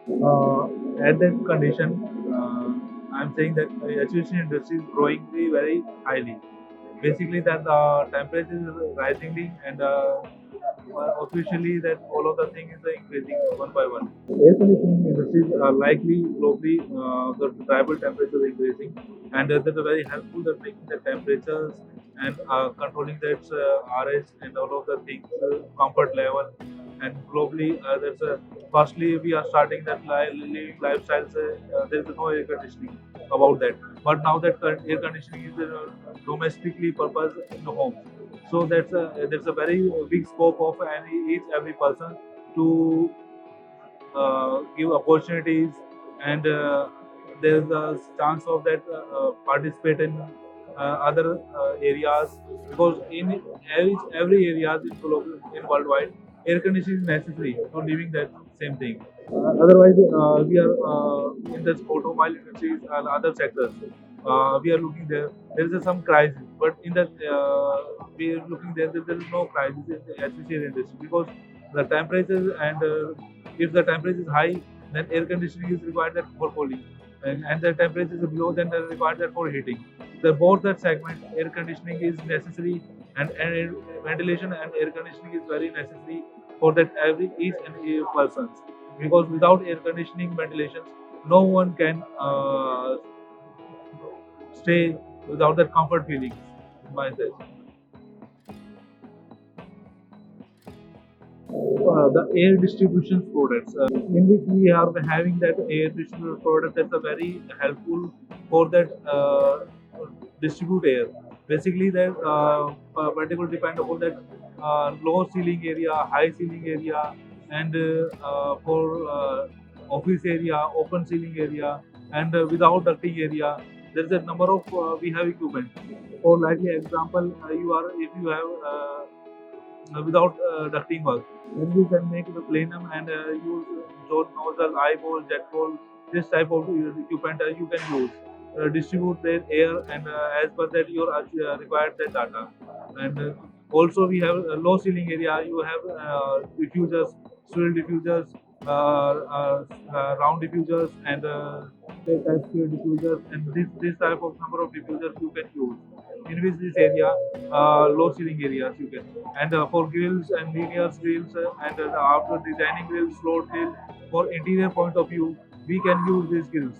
At that condition, I'm saying that the HVAC industry is growing very highly. Basically, that the temperature is rising and officially that all of the thing is increasing one by one. Air conditioning industries are likely globally the tribal temperature is increasing, and that is very helpful at making the temperatures and controlling that RH and all of the things comfort level. And globally, that's firstly we are starting that living lifestyles. There is no air conditioning about that, but now that air conditioning is domestically purpose in the home. So that's a very big scope of every person to give opportunities, and there's a chance of that participate in other areas, because in every areas in worldwide air conditioning is necessary for living that same thing. Otherwise, we are in the automobile industries and other sectors. We are looking there. There is some crisis, but in that we are looking there is no crisis in the HVAC industry, because the temperatures and if the temperature is high, then air conditioning is required that for cooling, and the temperature is low, then they required that for heating. The both that segment, air conditioning is necessary, and ventilation and air conditioning is very necessary for that every each and every person, because without air conditioning ventilations, no one can stay without that comfort feelings. Myself, the air distribution products, in which we are having that air distribution product that's a very helpful for that distribute air. Basically, that particular depend upon that low ceiling area, high ceiling area, and for office area, open ceiling area, and without ducting area. There is a number of we have equipment. For likely example, you are if you have without ducting work, then you can make the plenum and use zone nozzle, eye ball, jet ball. This type of equipment you can use. Distribute their air, and as per that your required that data. And also we have a low ceiling area. You have diffusers, swirl diffusers, round diffusers, and type diffusers, and this type of number of diffusers you can use. In which this area, low ceiling areas you can. And for grills and linear grills, and after designing grills, floor grill, for interior point of view, we can use these grills.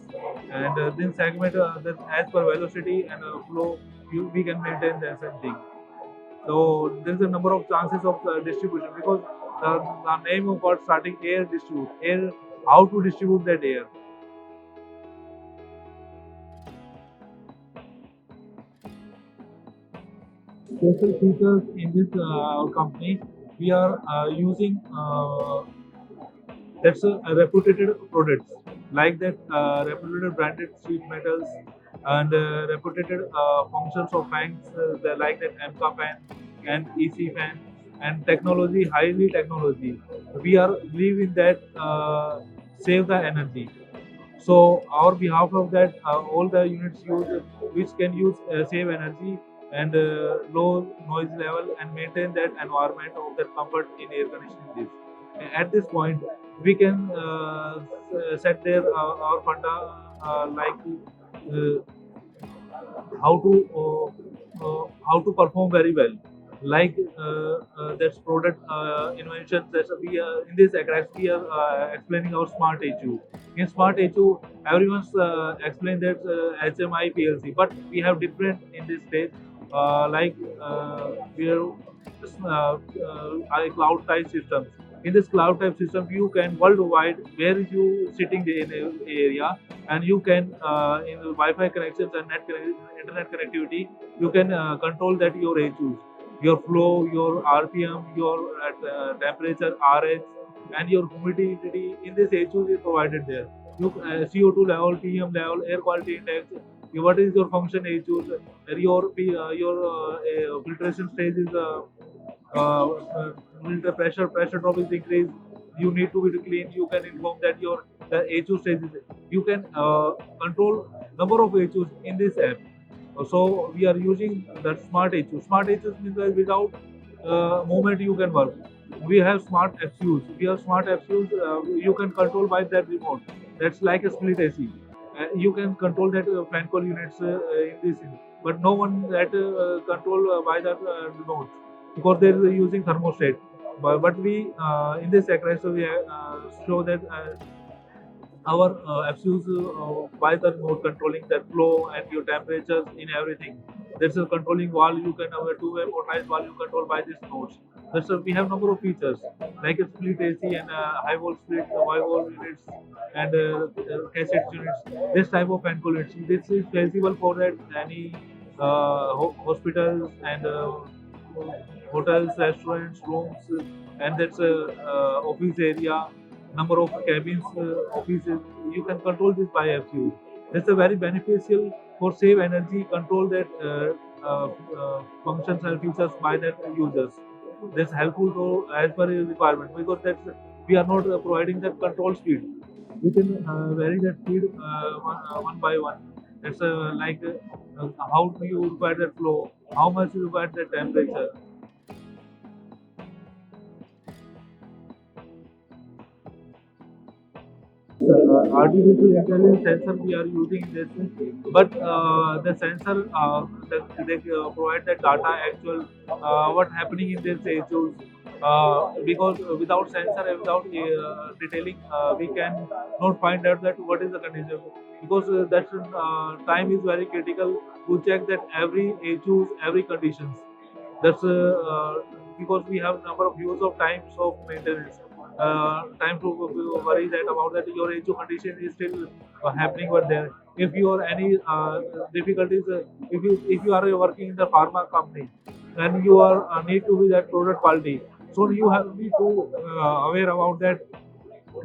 And then segment that as per velocity and flow, we can maintain the same thing. So there is a number of chances of distribution, because the name of what starting air distribute air, how to distribute that air. Special features in this company, we are using that's a reputed products, like that reputed branded sheet metals, and reputed functions of fans, like that MK fan and EC fan, and technology, highly technology. We are believe in that save the energy. So our behalf of that, all the units use which can use save energy and low noise level, and maintain that environment of that comfort in air conditioning. This at this point we can set their our funda, like uh, how to perform very well, like that's product invention that we in this address we are explaining our smart HU. In smart HU, everyone's explained that HMI PLC, but we have different in this stage, like we are cloud type systems. In this cloud type system, you can worldwide where you sitting in a area, and you can in Wi-Fi connections and internet connectivity, you can control that your HUs, your flow, your RPM, your temperature, RH, and your humidity in this HUs is provided there. You CO2 level, PM level, air quality index. What is your function HUs? Your filtration stage is filter pressure drop is increased. You need to be clean. You can inform that your the HU stage is. You can control number of HUs in this app. So we are using that smart HU. Smart HUs means that without movement you can work. we have smart FUs. We have smart FUs. You can control by that remote. That's like a split AC. You can control that fan call units in this, but no one that control by that remote because they're using thermostat. But we in this exercise we show that our FCUs by the remote controlling the flow and your temperatures in everything. There's a controlling valve you can have a two-way motorized valve you control by these nodes. We have number of features like a split AC and high volt split, high volt units and cassette units. This type of fan units. This is feasible for that any hospitals and hotels, restaurants, rooms, and that's a office area, number of cabins, offices. You can control this by FU. That's a very beneficial for save energy, control that functions and features by that users. That's helpful to as per your requirement because that's we are not providing that control speed. We can vary that speed one by one. That's like how do you require that flow, how much you require that temperature. Artificial intelligence sensor we are using in this, but the sensor they provide the data actual what happening in this issues because without sensor and without detailing we can not find out that what is the condition because that time is very critical to check that every issues every conditions that's because we have number of use of times of maintenance. Time to worry that about that your age condition is still happening over there. If you are any difficulties, if you are working in the pharma company, then you are need to be that product quality. So you have need to aware about that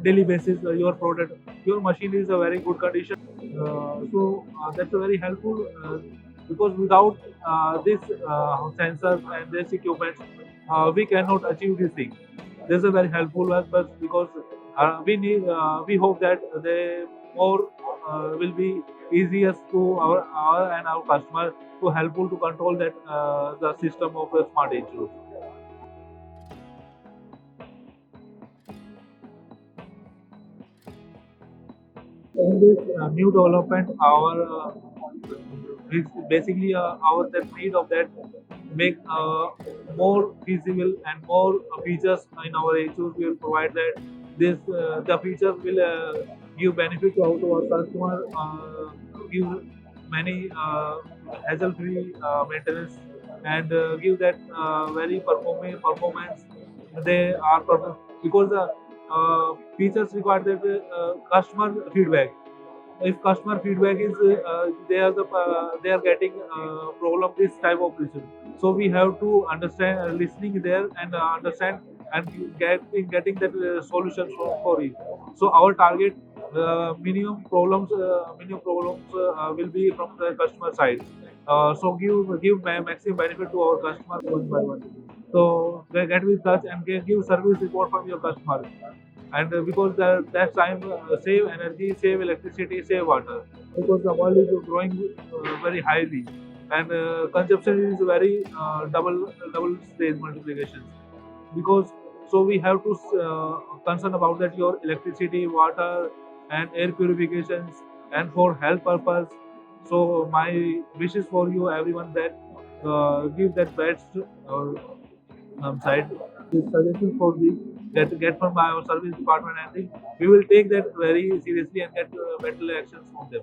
daily basis your product your machine is a very good condition that's a very helpful because without this sensors and this equipment we cannot achieve this thing. This is a very helpful one but because we hope that they more will be easiest to our and our customer to helpful to control that the system of the smart issues. In this new development, our basically our the need of that make more feasible and more features in our issues will provide that this the features will give benefit to our customer, give many hassle-free maintenance and give that very performing performance they are because the features require that customer feedback. If customer feedback is they are getting problem this type of issue, so we have to understand listening there and understand and getting that solution for it. So our target minimum problems will be from the customer side. So give maximum benefit to our customer one by one. So they get with touch and give service report from your customer and because that time save energy, save electricity, save water because the world is growing very highly and consumption is very double stage multiplications because so we have to concern about that your electricity, water, and air purifications and for health purpose. So my wishes for you everyone that give that best side suggestions for the get from our service department. I think we will take that very seriously and get better actions from them.